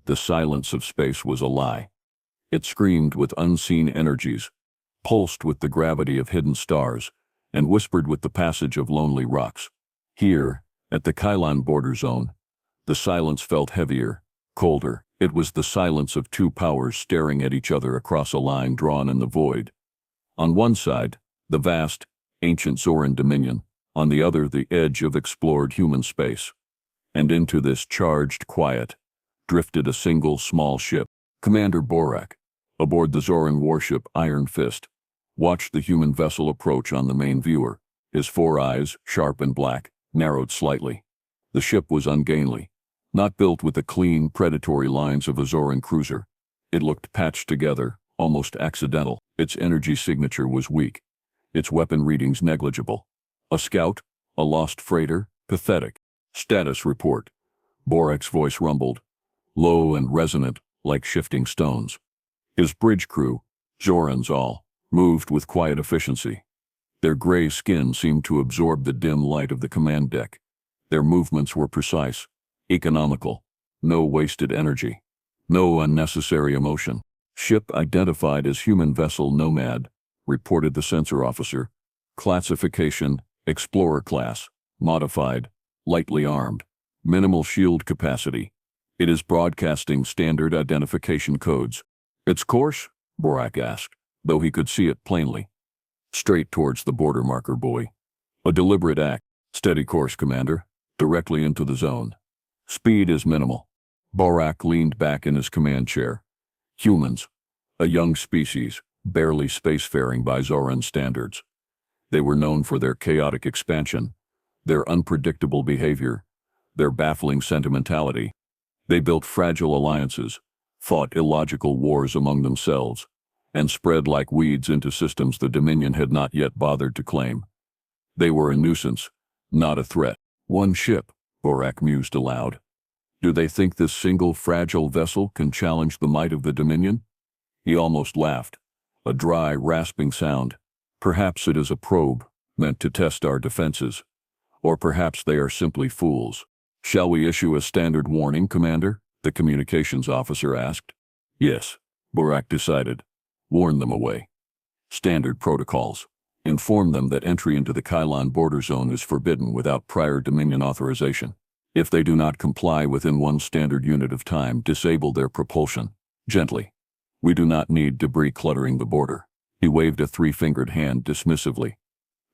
The silence of space was a lie. It screamed with unseen energies, pulsed with the gravity of hidden stars, and whispered with the passage of lonely rocks. Here, at the Kylon border zone, the silence felt heavier, colder. It was the silence of two powers staring at each other across a line drawn in the void. On one side, the vast, ancient Zoran dominion, on the other the edge of explored human space. And into this charged quiet drifted a single small ship. Commander Borak, aboard the Zoran warship Iron Fist, watched the human vessel approach on the main viewer. His four eyes, sharp and black, narrowed slightly. The ship was ungainly, not built with the clean, predatory lines of a Zoran cruiser. It looked patched together, almost accidental. Its energy signature was weak, its weapon readings negligible. A scout? A lost freighter? Pathetic. Status report. Borak's voice rumbled, low and resonant, like shifting stones. His bridge crew, Zorans all, moved with quiet efficiency. Their gray skin seemed to absorb the dim light of the command deck. Their movements were precise, economical, no wasted energy, no unnecessary emotion. Ship identified as human vessel Nomad, reported the sensor officer. Classification, Explorer class, modified, lightly armed, minimal shield capacity. It is broadcasting standard identification codes. Its course? Borak asked, though he could see it plainly. Straight towards the border marker buoy. A deliberate act. Steady course, Commander. Directly into the zone. Speed is minimal. Borak leaned back in his command chair. Humans. A young species, barely spacefaring by Zoran standards. They were known for their chaotic expansion, their unpredictable behavior, their baffling sentimentality. They built fragile alliances, fought illogical wars among themselves, and spread like weeds into systems the Dominion had not yet bothered to claim. They were a nuisance, not a threat. One ship, Borak mused aloud. Do they think this single fragile vessel can challenge the might of the Dominion? He almost laughed, a dry, rasping sound. Perhaps it is a probe, meant to test our defenses. Or perhaps they are simply fools. Shall we issue a standard warning, Commander? The communications officer asked. Yes, Borak decided. Warn them away. Standard protocols. Inform them that entry into the Kylon border zone is forbidden without prior Dominion authorization. If they do not comply within one standard unit of time, disable their propulsion. Gently. We do not need debris cluttering the border. He waved a three-fingered hand dismissively.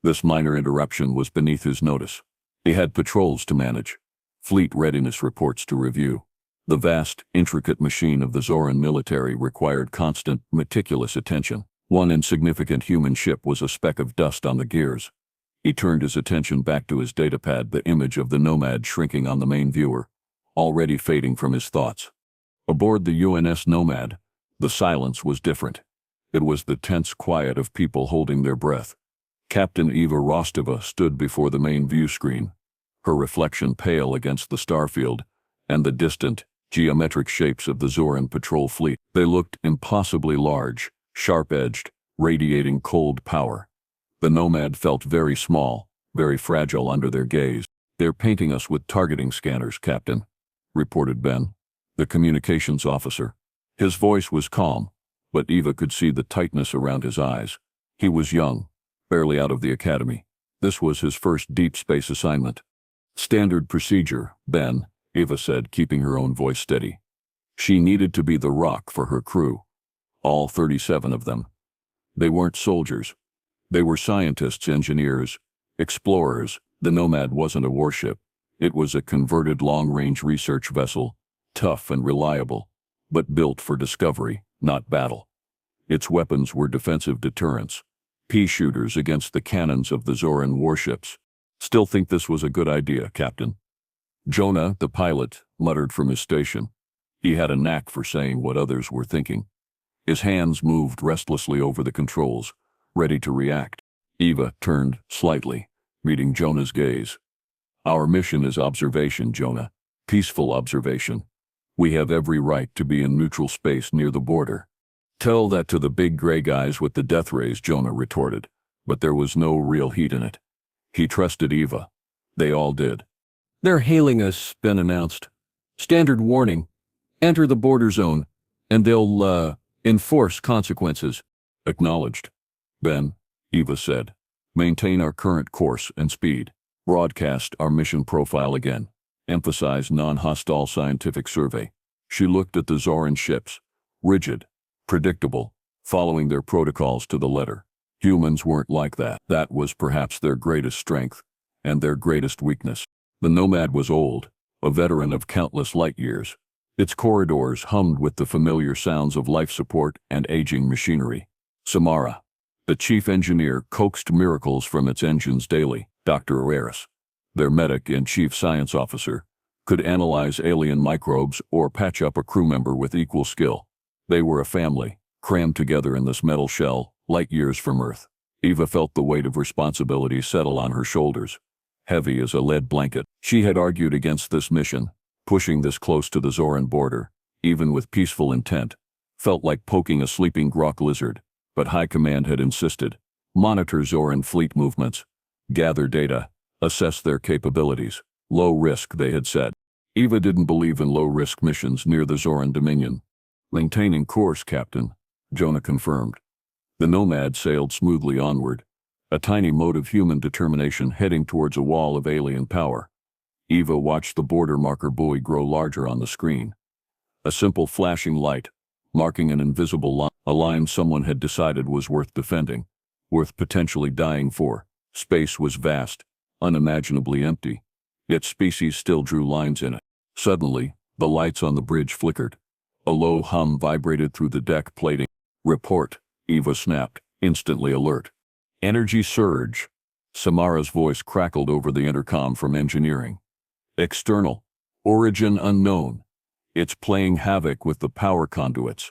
This minor interruption was beneath his notice. He had patrols to manage, fleet readiness reports to review. The vast, intricate machine of the Zoran military required constant, meticulous attention. One insignificant human ship was a speck of dust on the gears. He turned his attention back to his datapad, the image of the Nomad shrinking on the main viewer, already fading from his thoughts. Aboard the UNS Nomad, the silence was different. It was the tense quiet of people holding their breath. Captain Eva Rostova stood before the main view screen, her reflection pale against the starfield and the distant, geometric shapes of the Zoran patrol fleet. They looked impossibly large, sharp-edged, radiating cold power. The Nomad felt very small, very fragile under their gaze. They're painting us with targeting scanners, Captain, reported Ben, the communications officer. His voice was calm, but Eva could see the tightness around his eyes. He was young, barely out of the academy. This was his first deep space assignment. Standard procedure, Ben, Eva said, keeping her own voice steady. She needed to be the rock for her crew. All 37 of them. They weren't soldiers. They were scientists, engineers, explorers. The Nomad wasn't a warship. It was a converted long-range research vessel, tough and reliable, but built for discovery, not battle. Its weapons were defensive deterrents, pea shooters against the cannons of the Zoran warships. Still think this was a good idea, Captain? Jonah, the pilot, muttered from his station. He had a knack for saying what others were thinking. His hands moved restlessly over the controls, ready to react. Eva turned slightly, meeting Jonah's gaze. Our mission is observation, Jonah. Peaceful observation. We have every right to be in neutral space near the border. Tell that to the big gray guys with the death rays, Jonah retorted, but there was no real heat in it. He trusted Eva. They all did. They're hailing us, Ben announced. Standard warning. Enter the border zone, and they'll, enforce consequences. Acknowledged. Ben, Eva said. Maintain our current course and speed. Broadcast our mission profile again. Emphasize non-hostile scientific survey. She looked at the Zoran ships. Rigid. Predictable. Following their protocols to the letter. Humans weren't like that. That was perhaps their greatest strength, and their greatest weakness. The Nomad was old, a veteran of countless light years. Its corridors hummed with the familiar sounds of life support and aging machinery. Samara, the chief engineer, coaxed miracles from its engines daily. Dr. Aris, their medic and chief science officer, could analyze alien microbes or patch up a crew member with equal skill. They were a family, crammed together in this metal shell, light years from Earth. Eva felt the weight of responsibility settle on her shoulders, heavy as a lead blanket. She had argued against this mission. Pushing this close to the Zoran border, even with peaceful intent, felt like poking a sleeping grok lizard, but High Command had insisted. Monitor Zoran fleet movements, gather data, assess their capabilities. Low risk, they had said. Eva didn't believe in low-risk missions near the Zoran Dominion. Maintaining course, Captain, Jonah confirmed. The Nomad sailed smoothly onward, a tiny mote of human determination heading towards a wall of alien power. Eva watched the border marker buoy grow larger on the screen. A simple flashing light, marking an invisible line, a line someone had decided was worth defending, worth potentially dying for. Space was vast, unimaginably empty, yet species still drew lines in it. Suddenly, the lights on the bridge flickered. A low hum vibrated through the deck plating. Report, Eva snapped, instantly alert. Energy surge. Samara's voice crackled over the intercom from engineering. External. Origin unknown. It's playing havoc with the power conduits.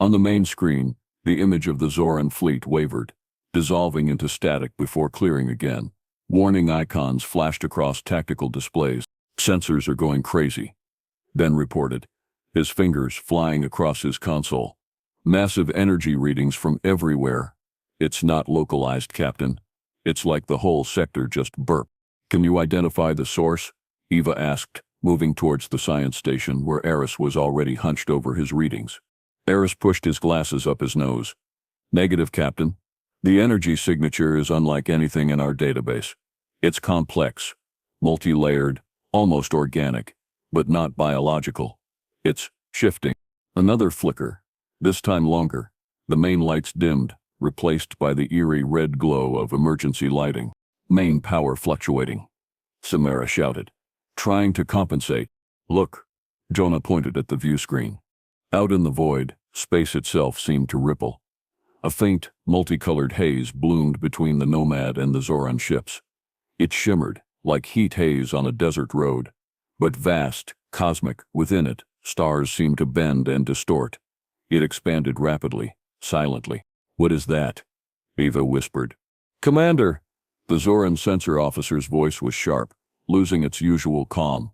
On the main screen, the image of the Zoran fleet wavered, dissolving into static before clearing again. Warning icons flashed across tactical displays. Sensors are going crazy, Ben reported, his fingers flying across his console. Massive energy readings from everywhere. It's not localized, Captain. It's like the whole sector just burped. Can you identify the source? Eva asked, moving towards the science station where Aris was already hunched over his readings. Aris pushed his glasses up his nose. Negative, Captain. The energy signature is unlike anything in our database. It's complex, multi-layered, almost organic, but not biological. It's shifting. Another flicker, this time longer. The main lights dimmed, replaced by the eerie red glow of emergency lighting. Main power fluctuating. Samara shouted, trying to compensate. Look, Jonah pointed at the view screen. Out in the void, space itself seemed to ripple. A faint, multicolored haze bloomed between the Nomad and the Zoran ships. It shimmered, like heat haze on a desert road. But vast, cosmic, within it, stars seemed to bend and distort. It expanded rapidly, silently. What is that? Eva whispered. Commander! The Zoran sensor officer's voice was sharp, losing its usual calm.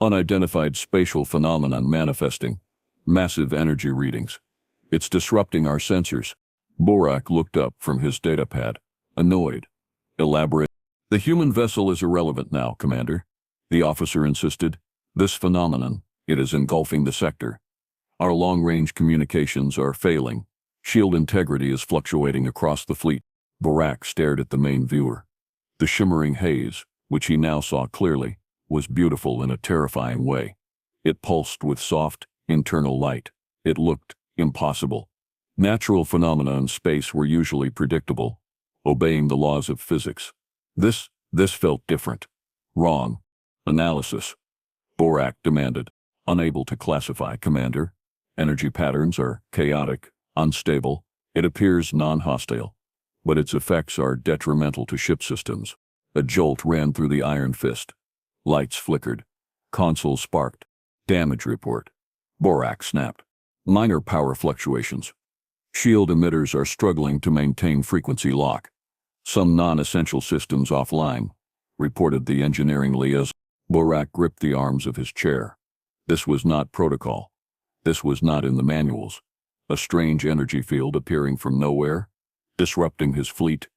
Unidentified spatial phenomenon manifesting. Massive energy readings. It's disrupting our sensors. Borak looked up from his datapad, annoyed. Elaborate. The human vessel is irrelevant now, Commander, the officer insisted. This phenomenon, it is engulfing the sector. Our long-range communications are failing. Shield integrity is fluctuating across the fleet. Borak stared at the main viewer. The shimmering haze, which he now saw clearly, was beautiful in a terrifying way. It pulsed with soft, internal light. It looked impossible. Natural phenomena in space were usually predictable, obeying the laws of physics. This felt different. Wrong. Analysis. Borak demanded. Unable to classify, Commander. Energy patterns are chaotic, unstable. It appears non-hostile, but its effects are detrimental to ship systems. A jolt ran through the iron fist. Lights flickered. Console sparked. Damage report. Borak snapped. Minor power fluctuations. Shield emitters are struggling to maintain frequency lock. Some non-essential systems offline, reported the engineering liaison. Borak gripped the arms of his chair. This was not protocol. This was not in the manuals. A strange energy field appearing from nowhere, disrupting his fleet.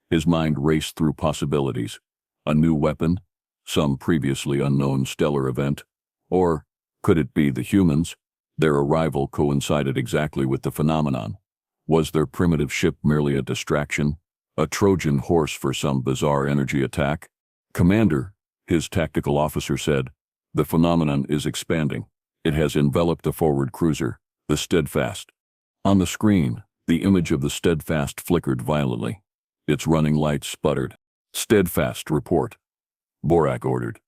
His mind raced through possibilities. A new weapon? Some previously unknown stellar event? Or could it be the humans? Their arrival coincided exactly with the phenomenon. Was their primitive ship merely a distraction? A Trojan horse for some bizarre energy attack? "Commander," his tactical officer said, "the phenomenon is expanding. It has enveloped the forward cruiser, the Steadfast." On the screen, the image of the Steadfast flickered violently. Its running lights sputtered. "Steadfast, report," Borak ordered.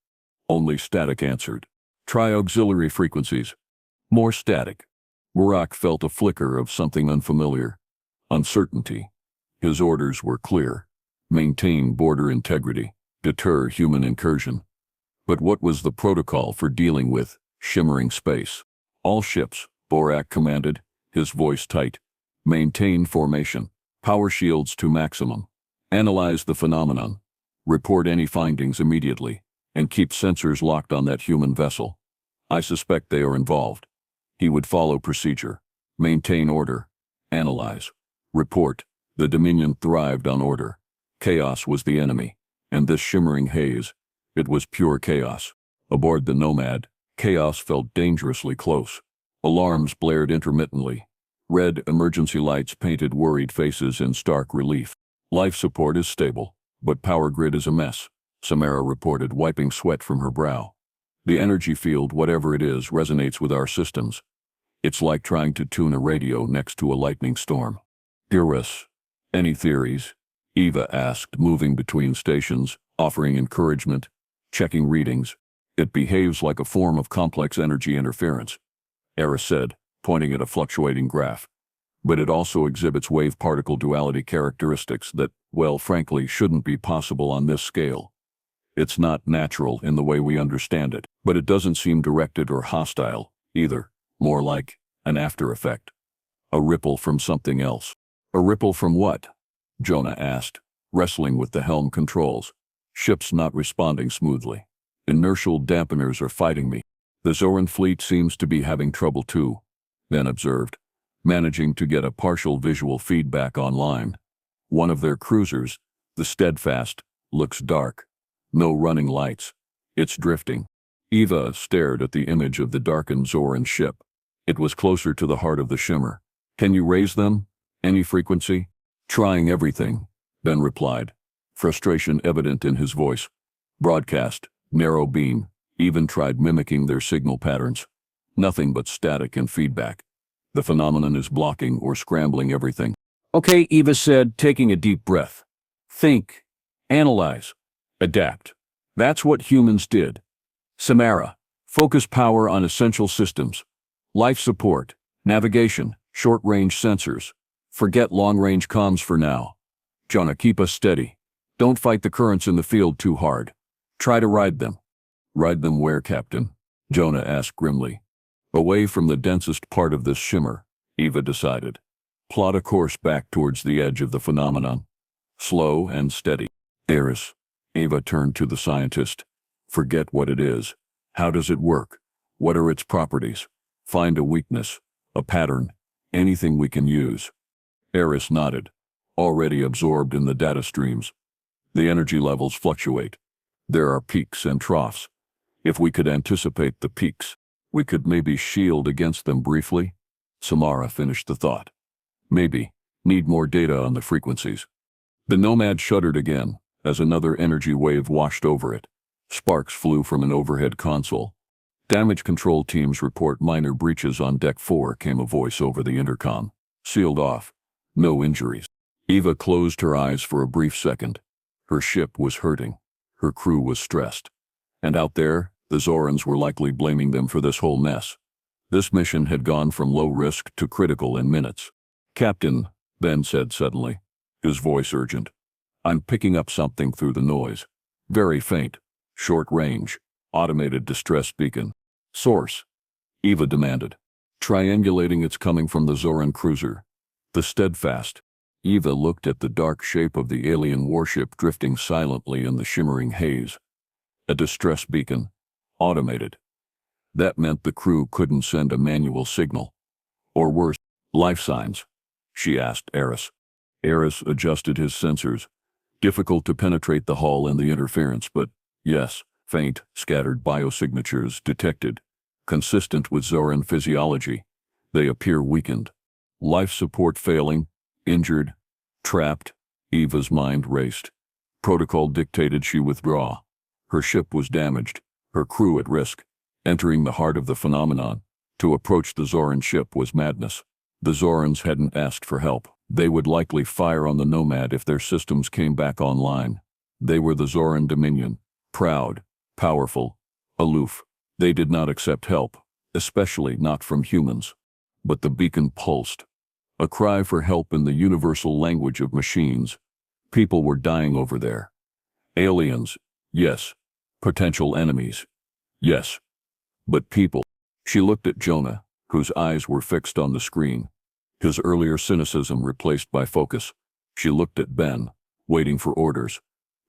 Only static answered. "Try auxiliary frequencies." More static. Borak felt a flicker of something unfamiliar. Uncertainty. His orders were clear. Maintain border integrity. Deter human incursion. But what was the protocol for dealing with shimmering space? "All ships," Borak commanded, his voice tight. "Maintain formation. Power shields to maximum. Analyze the phenomenon. Report any findings immediately, and keep sensors locked on that human vessel. I suspect they are involved." He would follow procedure. Maintain order. Analyze. Report. The Dominion thrived on order. Chaos was the enemy, and this shimmering haze, it was pure chaos. Aboard the Nomad, chaos felt dangerously close. Alarms blared intermittently. Red emergency lights painted worried faces in stark relief. "Life support is stable, but power grid is a mess," Samara reported, wiping sweat from her brow. "The energy field, whatever it is, resonates with our systems. It's like trying to tune a radio next to a lightning storm." "Iris, any theories?" Eva asked, moving between stations, offering encouragement, checking readings. "It behaves like a form of complex energy interference," Eris said, pointing at a fluctuating graph. "But it also exhibits wave-particle duality characteristics that, well, frankly, shouldn't be possible on this scale. It's not natural in the way we understand it, but it doesn't seem directed or hostile, either. More like an after effect. A ripple from something else." "A ripple from what?" Jonah asked, wrestling with the helm controls. "Ship's not responding smoothly. Inertial dampeners are fighting me. The Zoran fleet seems to be having trouble too," Ben observed, managing to get a partial visual feedback online. "One of their cruisers, the Steadfast, looks dark. No running lights. It's drifting." Eva stared at the image of the darkened Zoran ship. It was closer to the heart of the shimmer. "Can you raise them? Any frequency?" "Trying everything," Ben replied, frustration evident in his voice. "Broadcast, narrow beam, even tried mimicking their signal patterns. Nothing but static and feedback. The phenomenon is blocking or scrambling everything." "Okay," Eva said, taking a deep breath. "Think. Analyze. Adapt. That's what humans did. Samara, focus power on essential systems. Life support, navigation, short-range sensors. Forget long-range comms for now. Jonah, keep us steady. Don't fight the currents in the field too hard. Try to ride them." "Ride them where, Captain?" Jonah asked grimly. "Away from the densest part of this shimmer," Eva decided. "Plot a course back towards the edge of the phenomenon. Slow and steady." "Eris," Eva turned to the scientist. "Forget what it is. How does it work? What are its properties? Find a weakness, a pattern, anything we can use." Eris nodded, already absorbed in the data streams. "The energy levels fluctuate. There are peaks and troughs. If we could anticipate the peaks, we could maybe shield against them briefly." Samara finished the thought. "Maybe. Need more data on the frequencies." The Nomad shuddered again as another energy wave washed over it. Sparks flew from an overhead console. "Damage control teams report minor breaches on Deck 4, came a voice over the intercom. "Sealed off. No injuries." Eva closed her eyes for a brief second. Her ship was hurting. Her crew was stressed. And out there, the Zorans were likely blaming them for this whole mess. This mission had gone from low risk to critical in minutes. "Captain," Ben said suddenly, his voice urgent, "I'm picking up something through the noise. Very faint. Short range. Automated distress beacon." "Source?" Eva demanded. "Triangulating, it's coming from the Zoran cruiser. The Steadfast." Eva looked at the dark shape of the alien warship drifting silently in the shimmering haze. A distress beacon. Automated. That meant the crew couldn't send a manual signal. Or worse, life signs, she asked Eris. Eris adjusted his sensors. Difficult to penetrate the hull and the interference, but yes, faint, scattered biosignatures detected. consistent with Zoran physiology. They appear weakened. Life support failing, injured, trapped. Eva's mind raced. Protocol dictated she withdraw. Her ship was damaged, her crew at risk. Entering the heart of the phenomenon, to approach the Zoran ship was madness. The Zorans hadn't asked for help. They would likely fire on the Nomad if their systems came back online. They were the Zoran Dominion, proud, powerful, aloof. They did not accept help, especially not from humans. But the beacon pulsed. A cry for help in the universal language of machines. People were dying over there. Aliens, yes. Potential enemies, yes. But people. She looked at Jonah, whose eyes were fixed on the screen. His earlier cynicism replaced by focus. She looked at Ben, waiting for orders.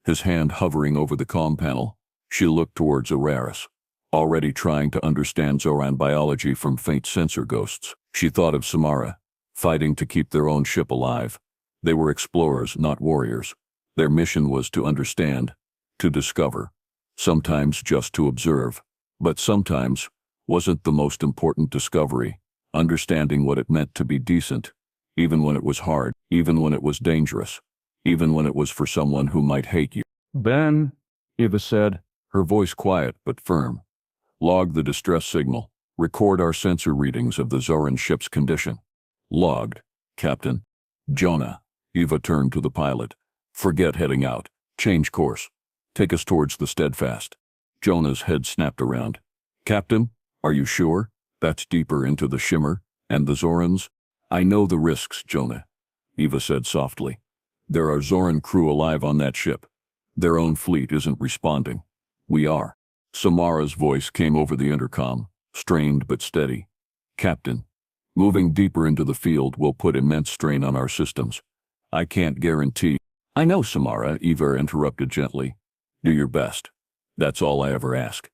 His hand hovering over the comm panel. She looked towards Araris, already trying to understand Zoran biology from faint sensor ghosts. She thought of Samara, fighting to keep their own ship alive. They were explorers, not warriors. Their mission was to understand, to discover, sometimes just to observe. But sometimes, wasn't the most important discovery, understanding what it meant to be decent, even when it was hard, even when it was dangerous, even when it was for someone who might hate you. Ben, Eva said, her voice quiet but firm. Log the distress signal. Record our sensor readings of the Zoran ship's condition. Logged, Captain. Jonah. Eva turned to the pilot. Forget heading out. Change course. Take us towards the Steadfast. Jonah's head snapped around. Captain, are you sure? That's deeper into the Shimmer, and the Zorans? I know the risks, Jonah, Eva said softly. There are Zoran crew alive on that ship. Their own fleet isn't responding. We are. Samara's voice came over the intercom, strained but steady. Captain, moving deeper into the field will put immense strain on our systems. I can't guarantee. I know, Samara, Eva interrupted gently. Do your best. That's all I ever ask.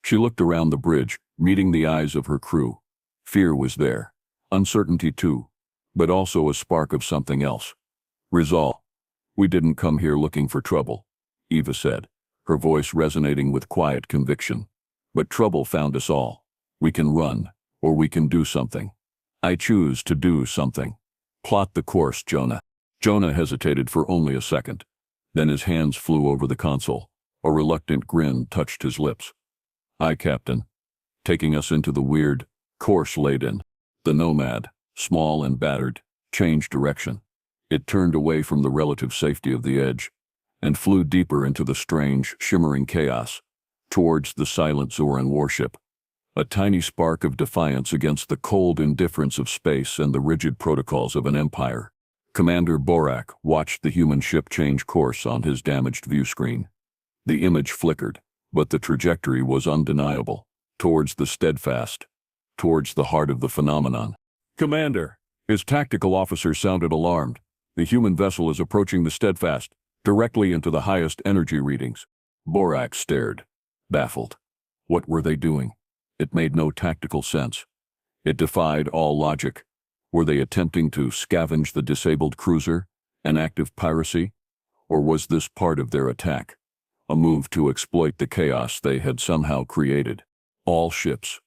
She looked around the bridge, meeting the eyes of her crew. Fear was there. Uncertainty too. But also a spark of something else. Resolve. We didn't come here looking for trouble, Eva said, her voice resonating with quiet conviction. But trouble found us all. We can run, or we can do something. I choose to do something. Plot the course, Jonah. Jonah hesitated for only a second. Then his hands flew over the console. A reluctant grin touched his lips. Aye, Captain. Taking us into the weird course laid in. The Nomad, small and battered, changed direction. It turned away from the relative safety of the edge and flew deeper into the strange, shimmering chaos, towards the silent Zoran warship. A tiny spark of defiance against the cold indifference of space and the rigid protocols of an empire. Commander Borak watched the human ship change course on his damaged view screen. The image flickered, but the trajectory was undeniable, towards the Steadfast, towards the heart of the phenomenon. Commander! His tactical officer sounded alarmed. The human vessel is approaching the Steadfast, directly into the highest energy readings. Borak stared, baffled. What were they doing? It made no tactical sense. It defied all logic. Were they attempting to scavenge the disabled cruiser, an act of piracy? Or was this part of their attack? A move to exploit the chaos they had somehow created. All ships,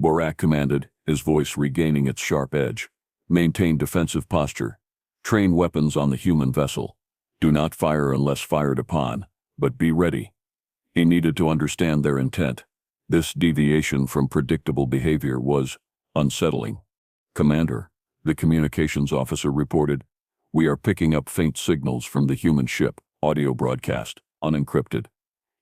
Borak commanded, his voice regaining its sharp edge. Maintain defensive posture. Train weapons on the human vessel. Do not fire unless fired upon, but be ready. He needed to understand their intent. This deviation from predictable behavior was unsettling. Commander, the communications officer reported, we are picking up faint signals from the human ship, audio broadcast, unencrypted.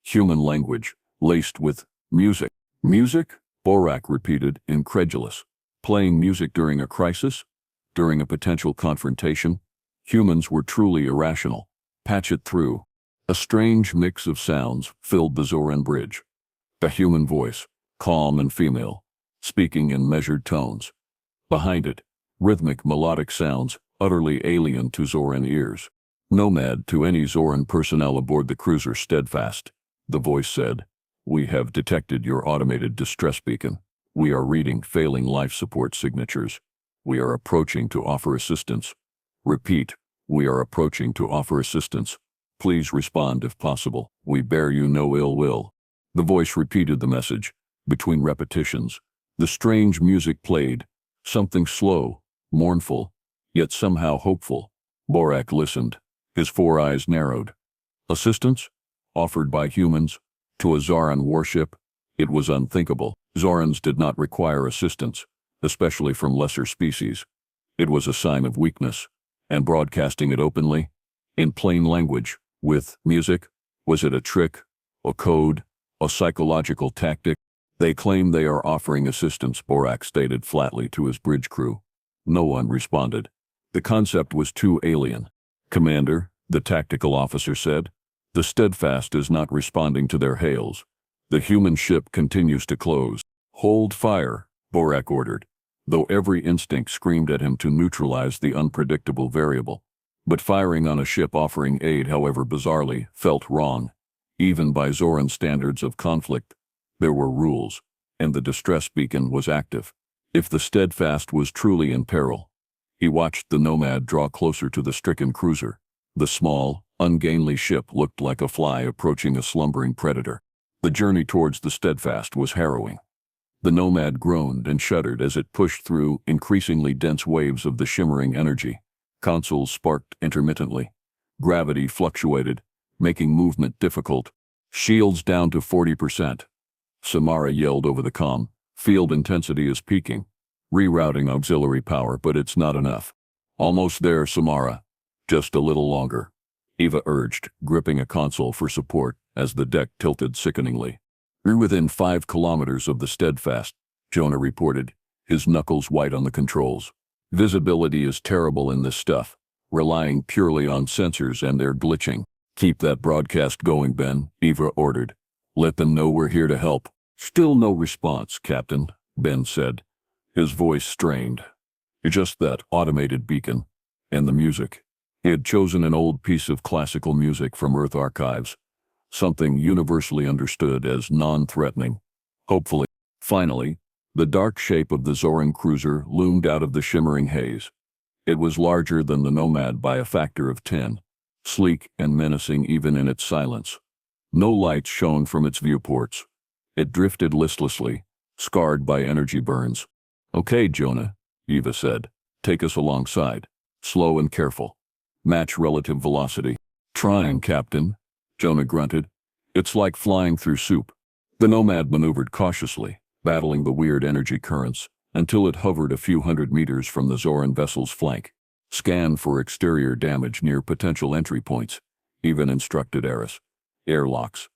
Human language, laced with music. Music? Borak repeated, incredulous. Playing music during a crisis? During a potential confrontation? Humans were truly irrational. Patch it through. A strange mix of sounds filled the Zoran bridge. A human voice, calm and female, speaking in measured tones. Behind it, rhythmic melodic sounds, utterly alien to Zoran ears. Nomad to any Zoran personnel aboard the cruiser Steadfast, the voice said. We have detected your automated distress beacon. We are reading failing life support signatures. We are approaching to offer assistance. Repeat, we are approaching to offer assistance. Please respond if possible. We bear you no ill will. The voice repeated the message, between repetitions, The strange music played, something slow, mournful, yet somehow hopeful. Borak listened, his 4 eyes narrowed. Assistance? Offered by humans? To a Zoran warship? It was unthinkable. Zorans did not require assistance, especially from lesser species. It was a sign of weakness, and broadcasting it openly, in plain language, with music, was it a trick, a code, a psychological tactic? They claim they are offering assistance, Borak stated flatly to his bridge crew. No one responded. The concept was too alien. Commander, the tactical officer said, the Steadfast is not responding to their hails. The human ship continues to close. Hold fire, Borak ordered, though every instinct screamed at him to neutralize the unpredictable variable. But firing on a ship offering aid, however bizarrely, felt wrong. Even by Zoran standards of conflict, there were rules, and the distress beacon was active. If the Steadfast was truly in peril, he watched the Nomad draw closer to the stricken cruiser. The small, ungainly ship looked like a fly approaching a slumbering predator. The journey towards the Steadfast was harrowing. The Nomad groaned and shuddered as it pushed through increasingly dense waves of the shimmering energy. Consoles sparked intermittently. Gravity fluctuated, making movement difficult. Shields down to 40%. Samara yelled over the comm. Field intensity is peaking. Rerouting auxiliary power, but it's not enough. Almost there, Samara. Just a little longer. Eva urged, gripping a console for support as the deck tilted sickeningly. We're within 5 kilometers of the Steadfast, Jonah reported, his knuckles white on the controls. Visibility is terrible in this stuff, relying purely on sensors and they're glitching. Keep that broadcast going, Ben, Eva ordered. Let them know we're here to help. Still no response, Captain, Ben said, his voice strained. Just that automated beacon. And the music. He had chosen an old piece of classical music from Earth archives, something universally understood as non-threatening. Hopefully. Finally, the dark shape of the Zoran cruiser loomed out of the shimmering haze. It was larger than the Nomad by a factor of 10, sleek and menacing even in its silence. No lights shone from its viewports. It drifted listlessly, scarred by energy burns. Okay, Jonah, Eva said. Take us alongside. Slow and careful. Match relative velocity. Trying, Captain, Jonah grunted. It's like flying through soup. The Nomad maneuvered cautiously, battling the weird energy currents, until it hovered a few hundred meters from the Zoran vessel's flank. Scan for exterior damage near potential entry points, even instructed Eris. Airlocks.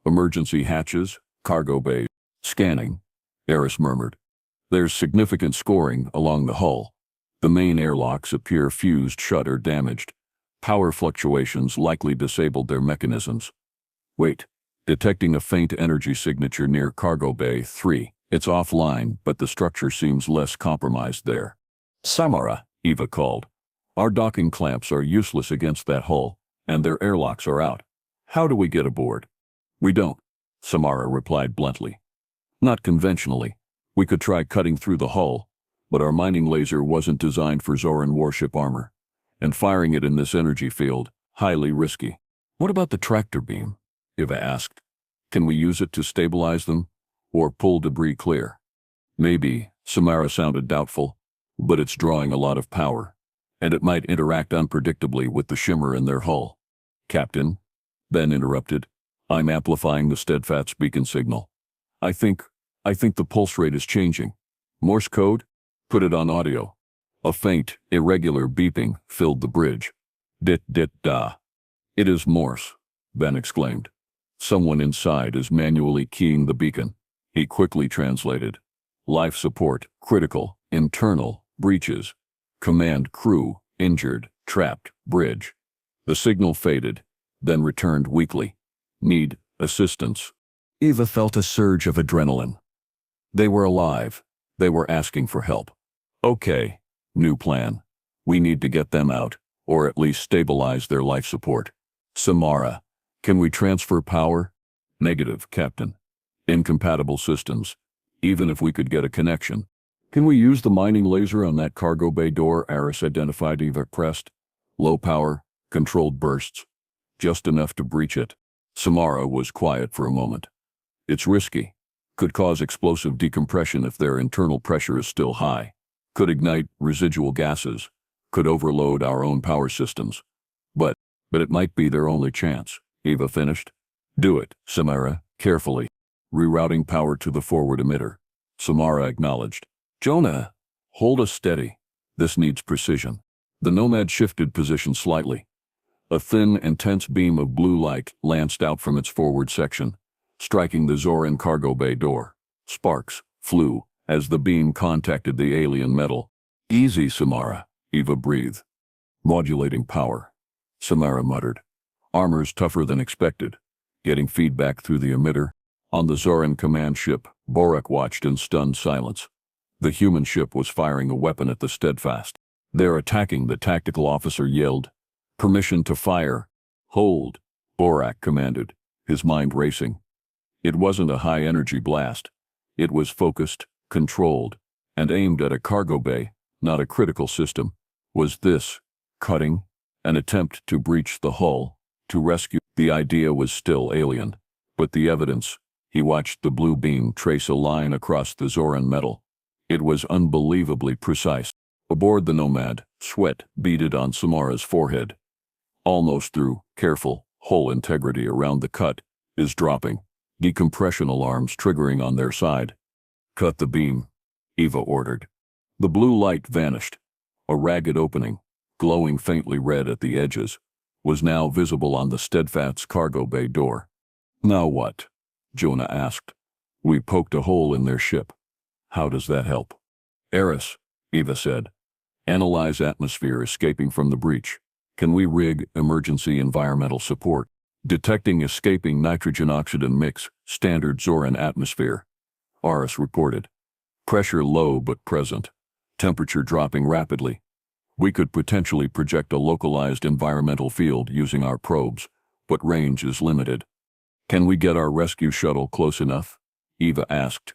Emergency hatches, cargo bay. Scanning, Eris murmured. There's significant scoring along the hull. The main airlocks appear fused shut or damaged. Power fluctuations likely disabled their mechanisms. Wait, detecting a faint energy signature near cargo bay 3. It's offline, but the structure seems less compromised there. Samara, Eva called. Our docking clamps are useless against that hull, and their airlocks are out. How do we get aboard? We don't, Samara replied bluntly. Not conventionally. We could try cutting through the hull, but our mining laser wasn't designed for Zoran warship armor, and firing it in this energy field, highly risky. What about the tractor beam? Eva asked. Can we use it to stabilize them, or pull debris clear? Maybe, Samara sounded doubtful, but it's drawing a lot of power, and it might interact unpredictably with the shimmer in their hull. Captain, Ben interrupted, I'm amplifying the Steadfast beacon signal. I think the pulse rate is changing. Morse code? Put it on audio. A faint, irregular beeping filled the bridge. Dit-dit-da. It is Morse, Ben exclaimed. Someone inside is manually keying the beacon. He quickly translated. Life support, critical, internal, breaches. Command crew, injured, trapped, bridge. The signal faded, then returned weakly. Need assistance. Eva felt a surge of adrenaline. They were alive. They were asking for help. Okay, new plan. We need to get them out, or at least stabilize their life support. Samara, can we transfer power? Negative, Captain. Incompatible systems, even if we could get a connection. Can we use the mining laser on that cargo bay door Eris identified? Eva pressed. Low power, controlled bursts. Just enough to breach it. Samara was quiet for a moment. It's risky. Could cause explosive decompression if their internal pressure is still high. Could ignite residual gases. Could overload our own power systems. But it might be their only chance. Eva finished. Do it, Samara, carefully. Rerouting power to the forward emitter. Samara acknowledged. Jonah, hold us steady. This needs precision. The Nomad shifted position slightly. A thin, intense beam of blue light lanced out from its forward section, striking the Zoran cargo bay door. Sparks flew as the beam contacted the alien metal. Easy, Samara, Eva breathed. Modulating power. Samara muttered. Armor's tougher than expected. Getting feedback through the emitter. On the Zoran command ship, Borak watched in stunned silence. The human ship was firing a weapon at the Steadfast. They're attacking, the tactical officer yelled. Permission to fire. Hold, Borak commanded, his mind racing. It wasn't a high-energy blast. It was focused, controlled, and aimed at a cargo bay, not a critical system. Was this cutting? An attempt to breach the hull, to rescue? The idea was still alien, but the evidence. He watched the blue beam trace a line across the Zoran metal. It was unbelievably precise. Aboard the Nomad, sweat beaded on Samara's forehead. Almost through, careful, hull integrity around the cut is dropping. Decompression alarms triggering on their side. Cut the beam, Eva ordered. The blue light vanished. A ragged opening, glowing faintly red at the edges, was now visible on the Steadfast's cargo bay door. Now what? Jonah asked. We poked a hole in their ship. How does that help? Eris, Eva said. Analyze atmosphere escaping from the breach. Can we rig emergency environmental support? Detecting escaping nitrogen-oxygen mix, standard Zoran atmosphere. Aris reported. Pressure low but present. Temperature dropping rapidly. We could potentially project a localized environmental field using our probes, but range is limited. Can we get our rescue shuttle close enough? Eva asked.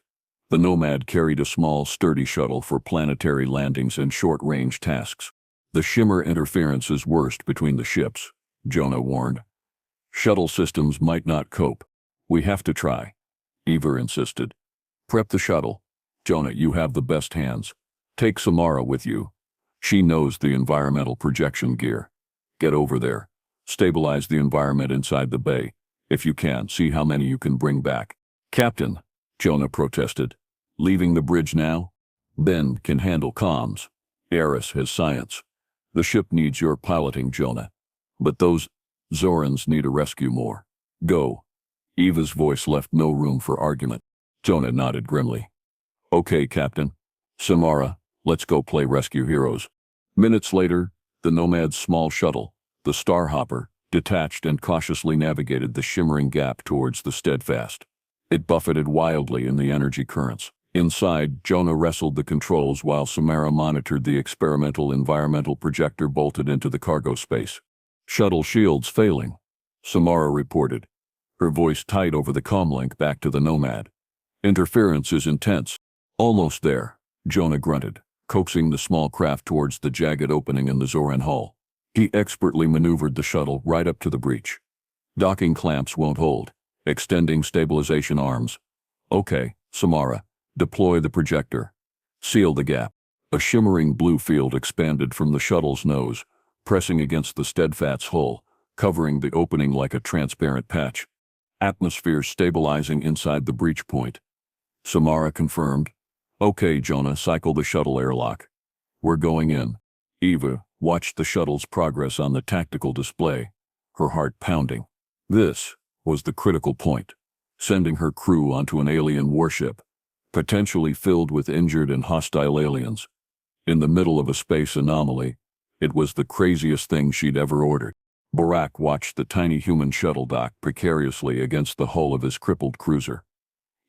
The Nomad carried a small, sturdy shuttle for planetary landings and short-range tasks. The shimmer interference is worst between the ships, Jonah warned. Shuttle systems might not cope. We have to try, Eva insisted. Prep the shuttle. Jonah, you have the best hands. Take Samara with you. She knows the environmental projection gear. Get over there. Stabilize the environment inside the bay. If you can, see how many you can bring back. Captain, Jonah protested. Leaving the bridge now? Ben can handle comms. Eris has science. The ship needs your piloting, Jonah. But those Zorans need a rescue more. Go. Eva's voice left no room for argument. Jonah nodded grimly. Okay, Captain. Samara, let's go play rescue heroes. Minutes later, the Nomad's small shuttle, the Starhopper, detached and cautiously navigated the shimmering gap towards the Steadfast. It buffeted wildly in the energy currents. Inside, Jonah wrestled the controls while Samara monitored the experimental environmental projector bolted into the cargo space. Shuttle shields failing, Samara reported, her voice tight over the comlink back to the Nomad. Interference is intense. Almost there, Jonah grunted, coaxing the small craft towards the jagged opening in the Zoran hull. He expertly maneuvered the shuttle right up to the breach. Docking clamps won't hold. Extending stabilization arms. Okay, Samara, deploy the projector. Seal the gap. A shimmering blue field expanded from the shuttle's nose, pressing against the Steadfast's hull, covering the opening like a transparent patch. Atmosphere stabilizing inside the breach point. Samara confirmed. Okay, Jonah, cycle the shuttle airlock. We're going in. Eva watched the shuttle's progress on the tactical display, her heart pounding. This was the critical point, sending her crew onto an alien warship, potentially filled with injured and hostile aliens. In the middle of a space anomaly, it was the craziest thing she'd ever ordered. Borak watched the tiny human shuttle dock precariously against the hull of his crippled cruiser.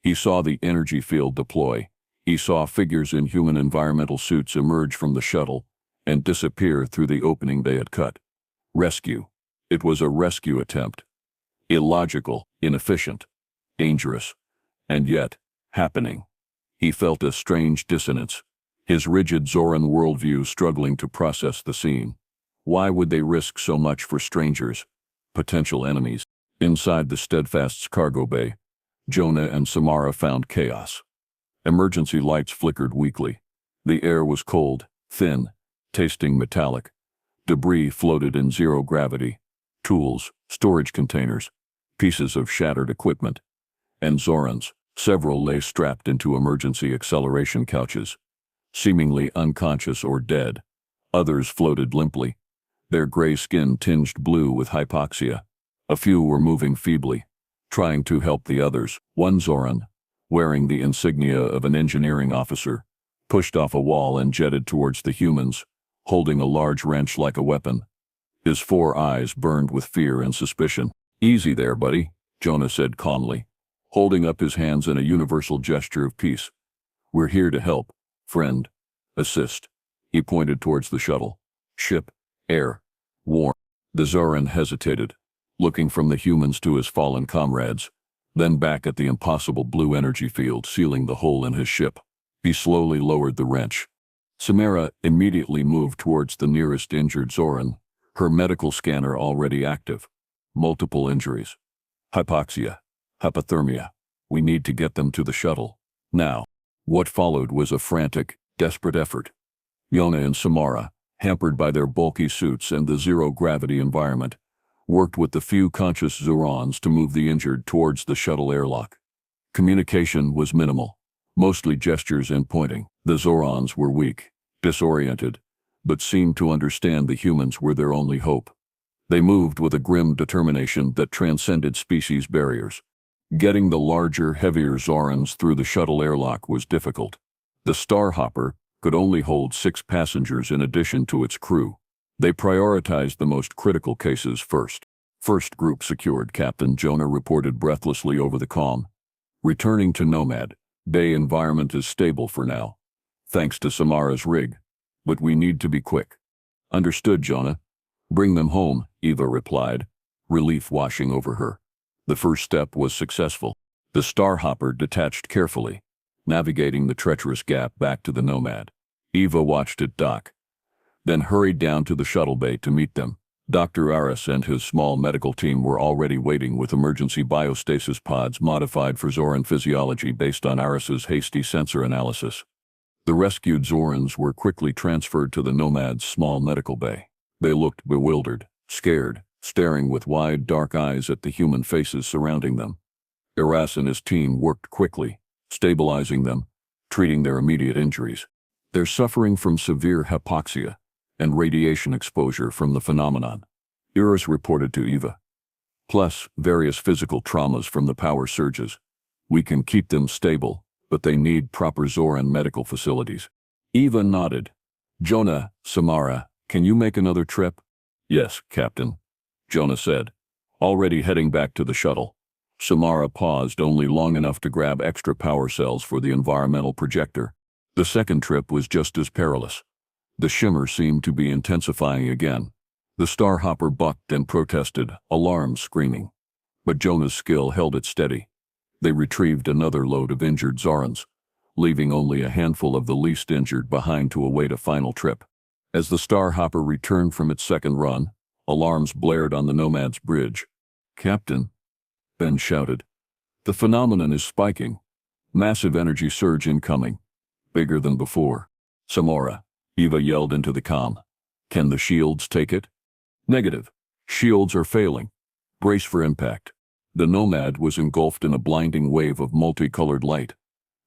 He saw the energy field deploy. He saw figures in human environmental suits emerge from the shuttle and disappear through the opening they had cut. Rescue. It was a rescue attempt. Illogical, inefficient, dangerous, and yet, happening. He felt a strange dissonance, his rigid Zoran worldview struggling to process the scene. Why would they risk so much for strangers, potential enemies? Inside the Steadfast's cargo bay, Jonah and Samara found chaos. Emergency lights flickered weakly. The air was cold, thin, tasting metallic. Debris floated in zero gravity. Tools, storage containers, pieces of shattered equipment. And Zorans, several lay strapped into emergency acceleration couches, seemingly unconscious or dead. Others floated limply, their gray skin tinged blue with hypoxia. A few were moving feebly, trying to help the others. One Zoran, wearing the insignia of an engineering officer, pushed off a wall and jetted towards the humans, holding a large wrench like a weapon. His 4 eyes burned with fear and suspicion. "Easy there, buddy," Jonah said calmly, holding up his hands in a universal gesture of peace. "We're here to help, friend. Assist." He pointed towards the shuttle. "Ship, air, warm." The Zoran hesitated, looking from the humans to his fallen comrades, then back at the impossible blue energy field sealing the hole in his ship. He slowly lowered the wrench. Samara immediately moved towards the nearest injured Zoran, her medical scanner already active. Multiple injuries. Hypoxia. Hypothermia. "We need to get them to the shuttle. Now." What followed was a frantic, desperate effort. Yona and Samara, hampered by their bulky suits and the zero-gravity environment, worked with the few conscious Zorans to move the injured towards the shuttle airlock. Communication was minimal, mostly gestures and pointing. The Zorans were weak, disoriented, but seemed to understand the humans were their only hope. They moved with a grim determination that transcended species barriers. Getting the larger, heavier Zorans through the shuttle airlock was difficult. The Starhopper could only hold 6 passengers in addition to its crew. They prioritized the most critical cases first. "First group secured," Captain Jonah reported breathlessly over the comm. "Returning to Nomad. Bay environment is stable for now, thanks to Samara's rig. But we need to be quick." "Understood, Jonah. Bring them home," Eva replied, relief washing over her. The first step was successful. The Starhopper detached carefully, navigating the treacherous gap back to the Nomad. Eva watched it dock, then hurried down to the shuttle bay to meet them. Dr. Aris and his small medical team were already waiting with emergency biostasis pods modified for Zoran physiology based on Aris's hasty sensor analysis. The rescued Zorans were quickly transferred to the Nomad's small medical bay. They looked bewildered, scared, staring with wide, dark eyes at the human faces surrounding them. Aras and his team worked quickly, stabilizing them, treating their immediate injuries. "They're suffering from severe hypoxia and radiation exposure from the phenomenon," Aras reported to Eva. "Plus various physical traumas from the power surges. We can keep them stable, but they need proper Zoran medical facilities." Eva nodded. "Jonah, Samara, can you make another trip?" "Yes, Captain," Jonah said, already heading back to the shuttle. Samara paused only long enough to grab extra power cells for the environmental projector. The second trip was just as perilous. The shimmer seemed to be intensifying again. The Starhopper bucked and protested, alarms screaming. But Jonah's skill held it steady. They retrieved another load of injured Zorans, leaving only a handful of the least injured behind to await a final trip. As the Starhopper returned from its second run, alarms blared on the Nomad's bridge. "Captain," Ben shouted, "the phenomenon is spiking. Massive energy surge incoming. Bigger than before." "Samara," Eva yelled into the comm. "Can the shields take it?" "Negative. Shields are failing. Brace for impact." The Nomad was engulfed in a blinding wave of multicolored light.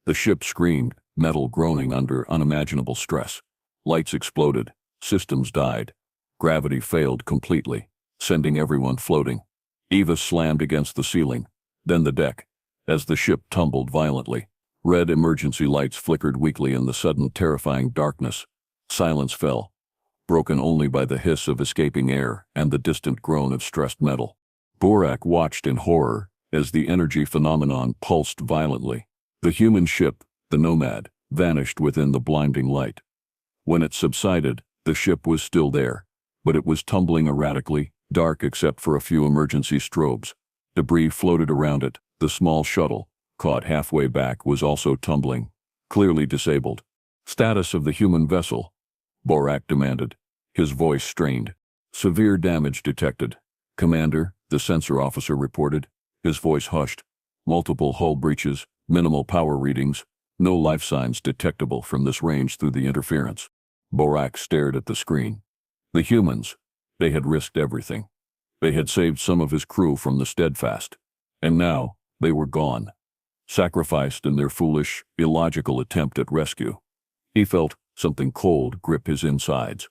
The ship screamed, metal groaning under unimaginable stress. Lights exploded, systems died. Gravity failed completely, sending everyone floating. Eva slammed against the ceiling, then the deck, as the ship tumbled violently. Red emergency lights flickered weakly in the sudden terrifying darkness. Silence fell, broken only by the hiss of escaping air and the distant groan of stressed metal. Borak watched in horror as the energy phenomenon pulsed violently. The human ship, the Nomad, vanished within the blinding light. When it subsided, the ship was still there, but it was tumbling erratically, dark except for a few emergency strobes. Debris floated around it. The small shuttle, caught halfway back, was also tumbling, clearly disabled. "Status of the human vessel?" Borak demanded, his voice strained. "Severe damage detected, Commander," the sensor officer reported, his voice hushed. multiple hull breaches, minimal power readings, no life signs detectable from this range through the interference. Borak stared at the screen. The humans, they had risked everything. They had saved some of his crew from the Steadfast. And now, they were gone. Sacrificed in their foolish, illogical attempt at rescue. He felt something cold grip his insides.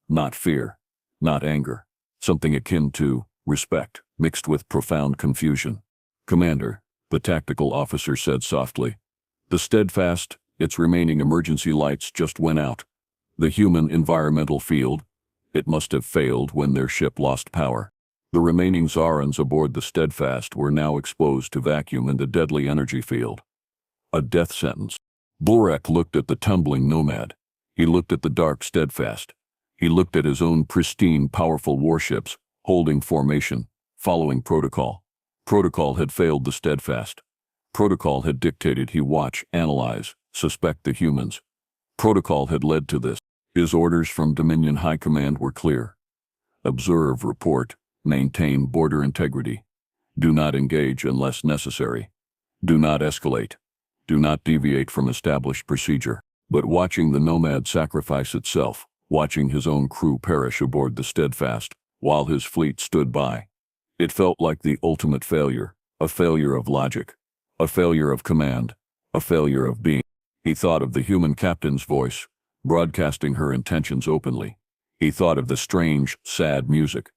Not fear, not anger, something akin to respect, mixed with profound confusion. "Commander," the tactical officer said softly, "the Steadfast, its remaining emergency lights just went out. The human environmental field, it must have failed when their ship lost power. The remaining Zarans aboard the Steadfast were now exposed to vacuum and the deadly energy field." A death sentence. Borak looked at the tumbling Nomad. He looked at the dark Steadfast. He looked at his own pristine, powerful warships, holding formation, following protocol. Protocol had failed the Steadfast. Protocol had dictated he watch, analyze, suspect the humans. Protocol had led to this. His orders from Dominion High Command were clear. Observe, report, maintain border integrity. Do not engage unless necessary. Do not escalate. Do not deviate from established procedure. But watching the Nomad sacrifice itself, watching his own crew perish aboard the Steadfast, while his fleet stood by, it felt like the ultimate failure, a failure of logic, a failure of command, a failure of being. He thought of the human captain's voice, broadcasting her intentions openly. He thought of the strange, sad music.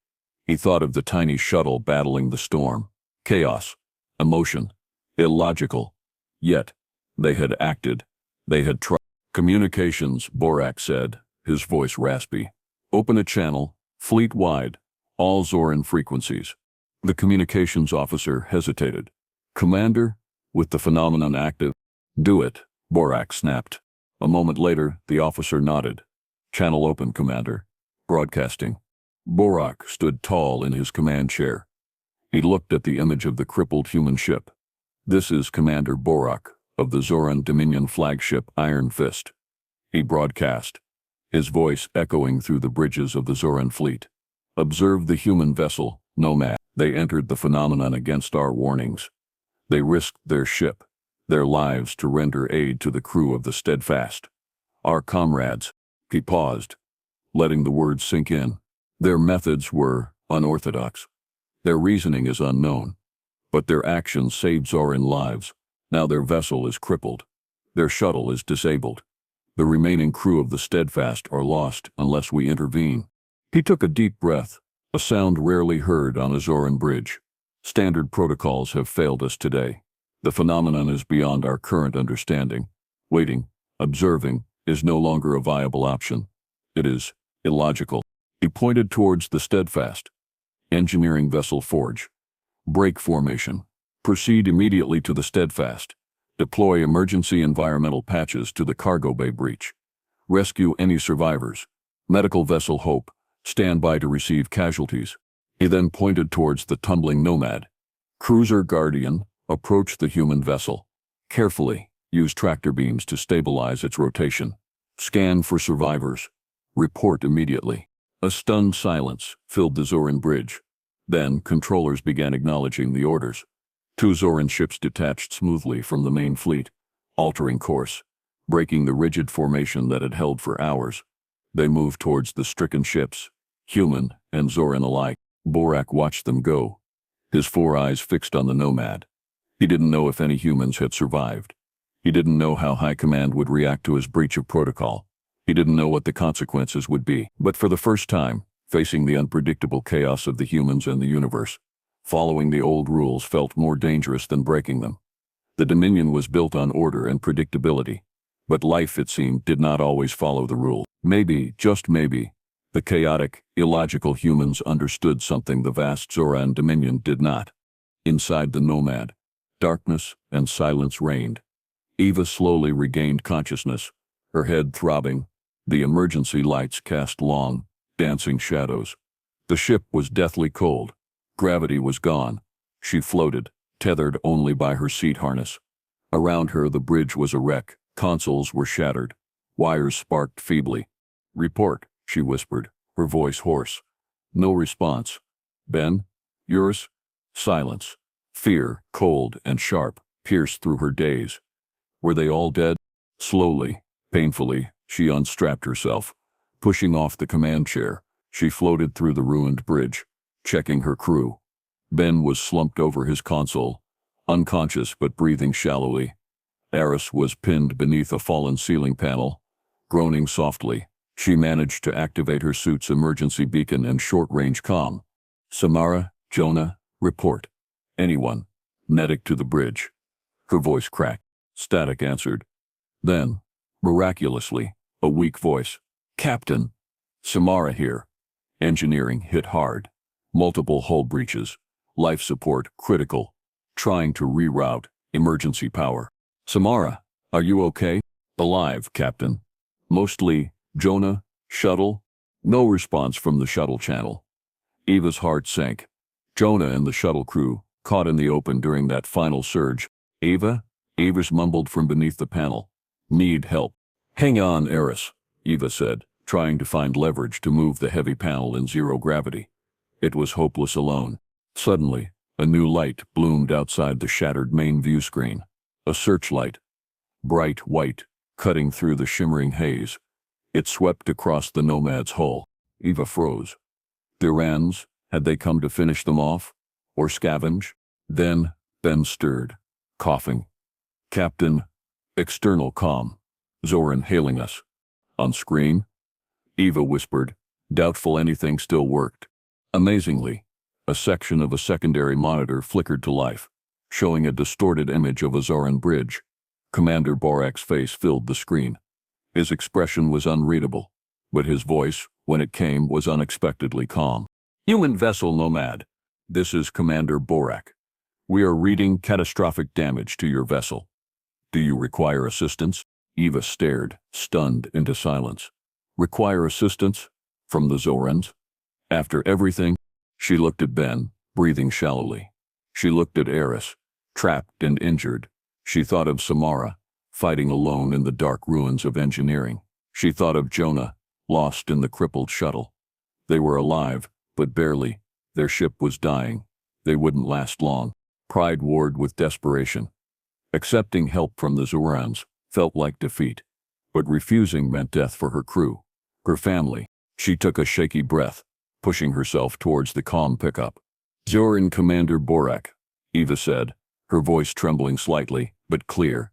He thought of the tiny shuttle battling the storm. Chaos, emotion, illogical. Yet, they had acted. They had tried. "Communications," Borak said, his voice raspy. "Open a channel, fleet-wide, all Zoran frequencies." The communications officer hesitated. "Commander, with the phenomenon active." "Do it," Borak snapped. A moment later, the officer nodded. "Channel open, Commander." Broadcasting. Borak stood tall in his command chair. He looked at the image of the crippled human ship. "This is Commander Borak of the Zoran Dominion flagship Iron Fist." He broadcast, his voice echoing through the bridges of the Zoran fleet. "Observe the human vessel, Nomad. They entered the phenomenon against our warnings. They risked their ship, their lives to render aid to the crew of the Steadfast. Our comrades." He paused, letting the words sink in. "Their methods were unorthodox. Their reasoning is unknown. But their actions saved Zoran lives. Now their vessel is crippled. Their shuttle is disabled. The remaining crew of the Steadfast are lost unless we intervene." He took a deep breath, a sound rarely heard on a Zoran bridge. "Standard protocols have failed us today. The phenomenon is beyond our current understanding. Waiting, observing, is no longer a viable option. It is illogical." He pointed towards the Steadfast. "Engineering vessel forge. Break formation. Proceed immediately to the Steadfast. Deploy emergency environmental patches to the cargo bay breach. Rescue any survivors. Medical vessel Hope. Stand by to receive casualties." He then pointed towards the tumbling Nomad. "Cruiser Guardian, approach the human vessel. Carefully, use tractor beams to stabilize its rotation. Scan for survivors. Report immediately." A stunned silence filled the Zoran bridge. Then, controllers began acknowledging the orders. 2 Zoran ships detached smoothly from the main fleet, altering course, breaking the rigid formation that had held for hours. They moved towards the stricken ships, human and Zoran alike. Borak watched them go, his 4 eyes fixed on the Nomad. He didn't know if any humans had survived. He didn't know how High Command would react to his breach of protocol. He didn't know what the consequences would be. But for the first time, facing the unpredictable chaos of the humans and the universe, following the old rules felt more dangerous than breaking them. The Dominion was built on order and predictability, but life, it seemed, did not always follow the rule. Maybe, just maybe, the chaotic, illogical humans understood something the vast Zoran Dominion did not. Inside the Nomad, darkness and silence reigned. Eva slowly regained consciousness, her head throbbing. The emergency lights cast long, dancing shadows. The ship was deathly cold. Gravity was gone. She floated, tethered only by her seat harness. Around her the bridge was a wreck. Consoles were shattered. Wires sparked feebly. "Report," she whispered, her voice hoarse. No response. "Ben? Yours?" Silence. Fear, cold and sharp, pierced through her daze. Were they all dead? Slowly, painfully, she unstrapped herself. Pushing off the command chair, she floated through the ruined bridge, checking her crew. Ben was slumped over his console, unconscious but breathing shallowly. Eris was pinned beneath a fallen ceiling panel, groaning softly. She managed to activate her suit's emergency beacon and short-range comm. Samara, Jonah, report. Anyone. Medic to the bridge. Her voice cracked. Static answered. Then, miraculously, a weak voice. Captain. Samara here. Engineering hit hard. Multiple hull breaches. Life support critical. Trying to reroute. Emergency power. Samara, are you okay? Alive, Captain. Mostly. Jonah, shuttle? No response from the shuttle channel. Eva's heart sank. Jonah and the shuttle crew, caught in the open during that final surge. Eva? Eva's mumbled from beneath the panel. Need help. Hang on, Eris, Eva said, trying to find leverage to move the heavy panel in zero gravity. It was hopeless alone. Suddenly, a new light bloomed outside the shattered main view screen. A searchlight. Bright white, cutting through the shimmering haze. It swept across the Nomad's hull. Eva froze. Durans, had they come to finish them off? Or scavenge? Then, Ben stirred, coughing. Captain, external comm. Zoran hailing us. On screen? Eva whispered, doubtful anything still worked. Amazingly, a section of a secondary monitor flickered to life, showing a distorted image of a Zoran bridge. Commander Borak's face filled the screen. His expression was unreadable, but his voice, when it came, was unexpectedly calm. Human vessel Nomad. This is Commander Borak. We are reading catastrophic damage to your vessel. Do you require assistance? Eva stared, stunned, into silence. Require assistance? From the Zorans? After everything? She looked at Ben, breathing shallowly. She looked at Eris, trapped and injured. She thought of Samara, fighting alone in the dark ruins of engineering. She thought of Jonah, lost in the crippled shuttle. They were alive, but barely. Their ship was dying. They wouldn't last long. Pride warred with desperation. Accepting help from the Zorans felt like defeat, but refusing meant death for her crew, her family. She took a shaky breath, pushing herself towards the comm pickup. Zoran Commander Borak, Eva said, her voice trembling slightly, but clear.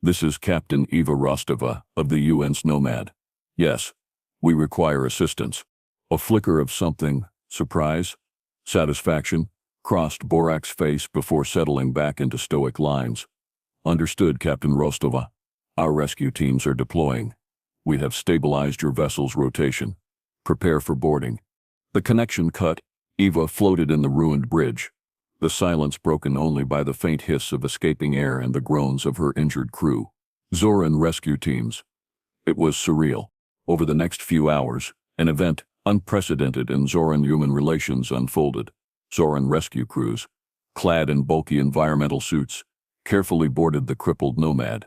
This is Captain Eva Rostova of the UN's Nomad. Yes, we require assistance. A flicker of something, surprise, satisfaction, crossed Borak's face before settling back into stoic lines. Understood, Captain Rostova. Our rescue teams are deploying. We have stabilized your vessel's rotation. Prepare for boarding. The connection cut. Eva floated in the ruined bridge, the silence broken only by the faint hiss of escaping air and the groans of her injured crew. Zoran rescue teams. It was surreal. Over the next few hours, an event unprecedented in Zoran human relations unfolded. Zoran rescue crews, clad in bulky environmental suits, carefully boarded the crippled Nomad.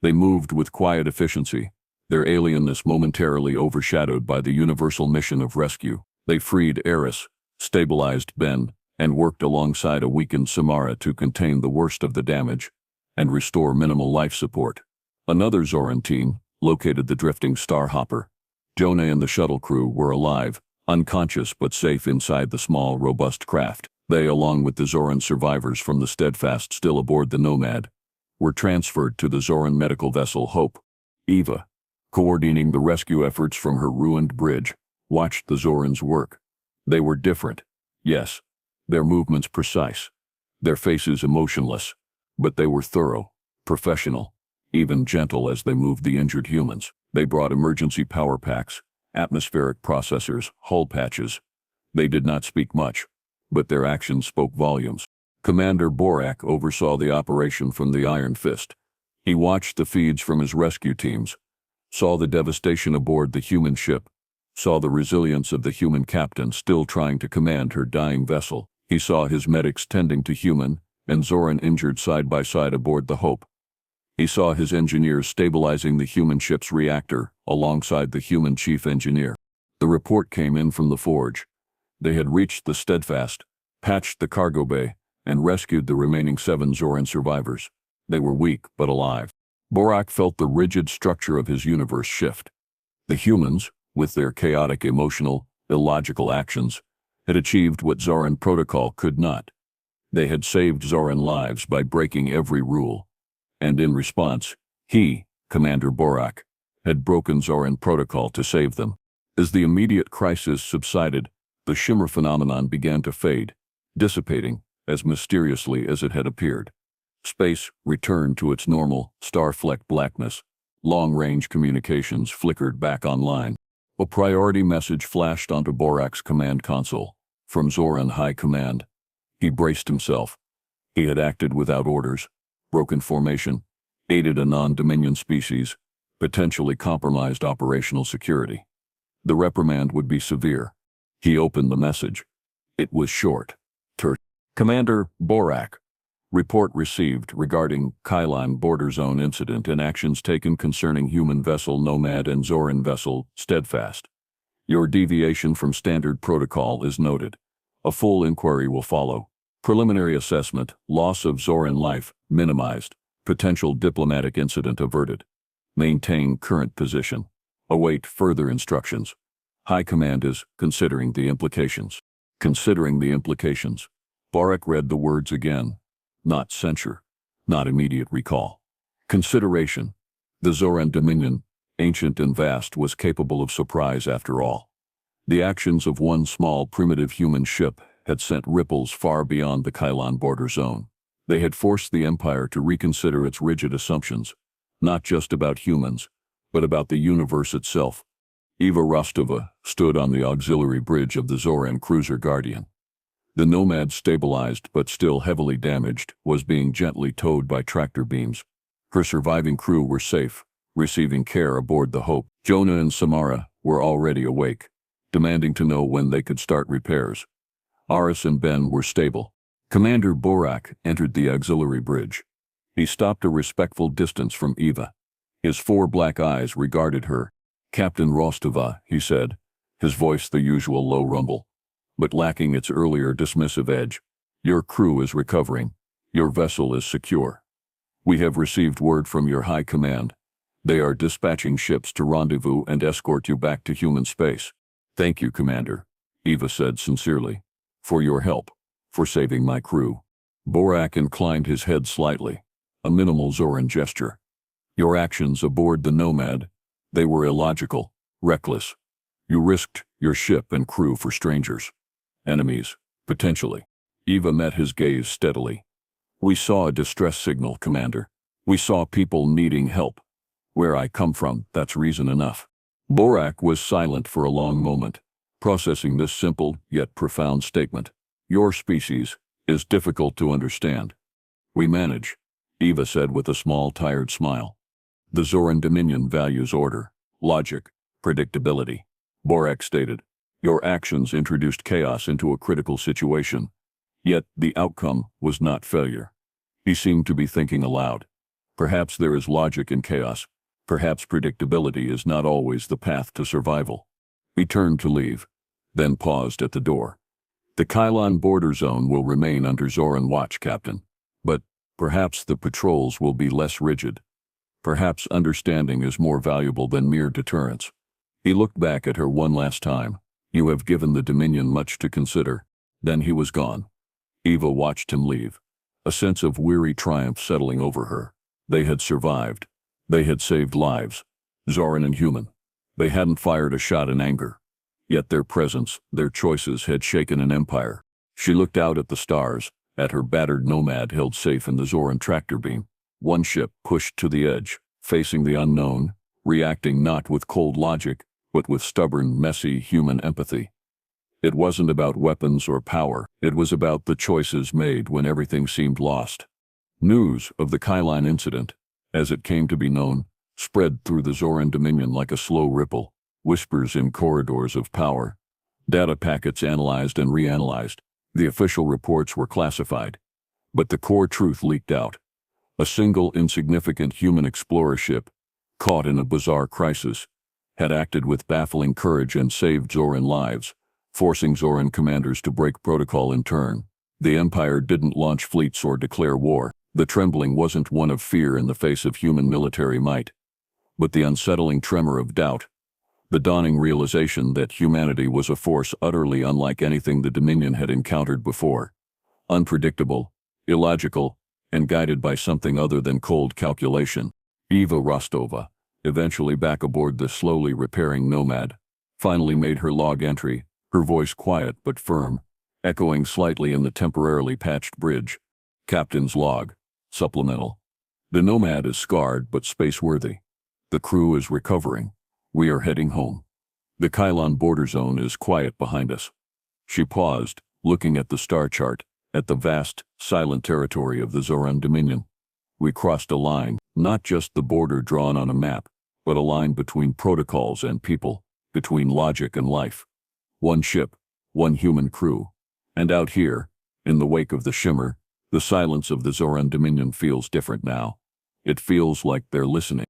They moved with quiet efficiency, their alienness momentarily overshadowed by the universal mission of rescue. They freed Eris, stabilized Ben, and worked alongside a weakened Samara to contain the worst of the damage and restore minimal life support. Another Zoran team located the drifting Starhopper. Jonah and the shuttle crew were alive, unconscious but safe inside the small, robust craft. They, along with the Zoran survivors from the Steadfast still aboard the Nomad, were transferred to the Zoran medical vessel Hope. Eva, coordinating the rescue efforts from her ruined bridge, watched the Zorans work. They were different, yes, their movements precise, their faces emotionless, but they were thorough, professional, even gentle as they moved the injured humans. They brought emergency power packs, atmospheric processors, hull patches. They did not speak much, but their actions spoke volumes. Commander Borak oversaw the operation from the Iron Fist. He watched the feeds from his rescue teams, saw the devastation aboard the human ship, saw the resilience of the human captain still trying to command her dying vessel. He saw his medics tending to human and Zoran injured side by side aboard the Hope. He saw his engineers stabilizing the human ship's reactor alongside the human chief engineer. The report came in from the forge. They had reached the Steadfast, patched the cargo bay, and rescued the remaining 7 Zoran survivors. They were weak but alive. Borak felt the rigid structure of his universe shift. The humans, with their chaotic emotional, illogical actions, had achieved what Zoran protocol could not. They had saved Zoran lives by breaking every rule. And in response, he, Commander Borak, had broken Zoran protocol to save them. As the immediate crisis subsided, the shimmer phenomenon began to fade, dissipating as mysteriously as it had appeared. Space returned to its normal, star-flecked blackness. Long-range communications flickered back online. A priority message flashed onto Borak's command console, from Zoran High Command. He braced himself. He had acted without orders, broken formation, aided a non-Dominion species, potentially compromised operational security. The reprimand would be severe. He opened the message. It was short, terse. Commander Borak. Report received regarding Kylon border zone incident and actions taken concerning human vessel Nomad and Zoran vessel Steadfast. Your deviation from standard protocol is noted. A full inquiry will follow. Preliminary assessment, loss of Zoran life, minimized. Potential diplomatic incident averted. Maintain current position. Await further instructions. High Command is considering the implications. Considering the implications. Borak read the words again. Not censure. Not immediate recall. Consideration. The Zoran Dominion, ancient and vast, was capable of surprise after all. The actions of one small primitive human ship had sent ripples far beyond the Kylon border zone. They had forced the Empire to reconsider its rigid assumptions, not just about humans, but about the universe itself. Eva Rostova stood on the auxiliary bridge of the Zoran cruiser Guardian. The Nomad, stabilized but still heavily damaged, was being gently towed by tractor beams. Her surviving crew were safe, receiving care aboard the Hope. Jonah and Samara were already awake, demanding to know when they could start repairs. Aris and Ben were stable. Commander Borak entered the auxiliary bridge. He stopped a respectful distance from Eva. His 4 black eyes regarded her. Captain Rostova, he said, his voice the usual low rumble, but lacking its earlier dismissive edge. Your crew is recovering. Your vessel is secure. We have received word from your High Command. They are dispatching ships to rendezvous and escort you back to human space. Thank you, Commander, Eva said sincerely, for your help, for saving my crew. Borak inclined his head slightly, a minimal Zoran gesture. Your actions aboard the Nomad, they were illogical, reckless. You risked your ship and crew for strangers. Enemies, potentially. Eva met his gaze steadily. We saw a distress signal, Commander. We saw people needing help. Where I come from, that's reason enough. Borak was silent for a long moment, processing this simple yet profound statement. Your species is difficult to understand. We manage, Eva said with a small, tired smile. The Zoran Dominion values order, logic, predictability. Borak stated, your actions introduced chaos into a critical situation. Yet the outcome was not failure. He seemed to be thinking aloud. Perhaps there is logic in chaos. Perhaps predictability is not always the path to survival. He turned to leave, then paused at the door. The Kylon border zone will remain under Zoran watch, Captain. But perhaps the patrols will be less rigid. Perhaps understanding is more valuable than mere deterrence. He looked back at her one last time. You have given the Dominion much to consider. Then he was gone. Eva watched him leave, a sense of weary triumph settling over her. They had survived. They had saved lives, Zoran and human. They hadn't fired a shot in anger. Yet their presence, their choices had shaken an empire. She looked out at the stars, at her battered Nomad held safe in the Zoran tractor beam. One ship pushed to the edge, facing the unknown, reacting not with cold logic, but with stubborn, messy human empathy. It wasn't about weapons or power. It was about the choices made when everything seemed lost. News of the Kylon incident, as it came to be known, spread through the Zoran Dominion like a slow ripple, whispers in corridors of power. Data packets analyzed and reanalyzed. The official reports were classified. But the core truth leaked out. A single insignificant human explorer ship, caught in a bizarre crisis, had acted with baffling courage and saved Zoran lives, forcing Zoran commanders to break protocol in turn. The Empire didn't launch fleets or declare war. The trembling wasn't one of fear in the face of human military might, but the unsettling tremor of doubt, the dawning realization that humanity was a force utterly unlike anything the Dominion had encountered before, unpredictable, illogical, and guided by something other than cold calculation. Eva Rostova, eventually back aboard the slowly repairing Nomad, finally made her log entry, her voice quiet but firm, echoing slightly in the temporarily patched bridge. Captain's log. Supplemental. The Nomad is scarred but space-worthy. The crew is recovering. We are heading home. The Kylon border zone is quiet behind us. She paused, looking at the star chart, at the vast, silent territory of the Zoran Dominion. We crossed a line, not just the border drawn on a map, but a line between protocols and people, between logic and life. One ship, one human crew. And out here, in the wake of the shimmer, the silence of the Zoran Dominion feels different now. It feels like they're listening.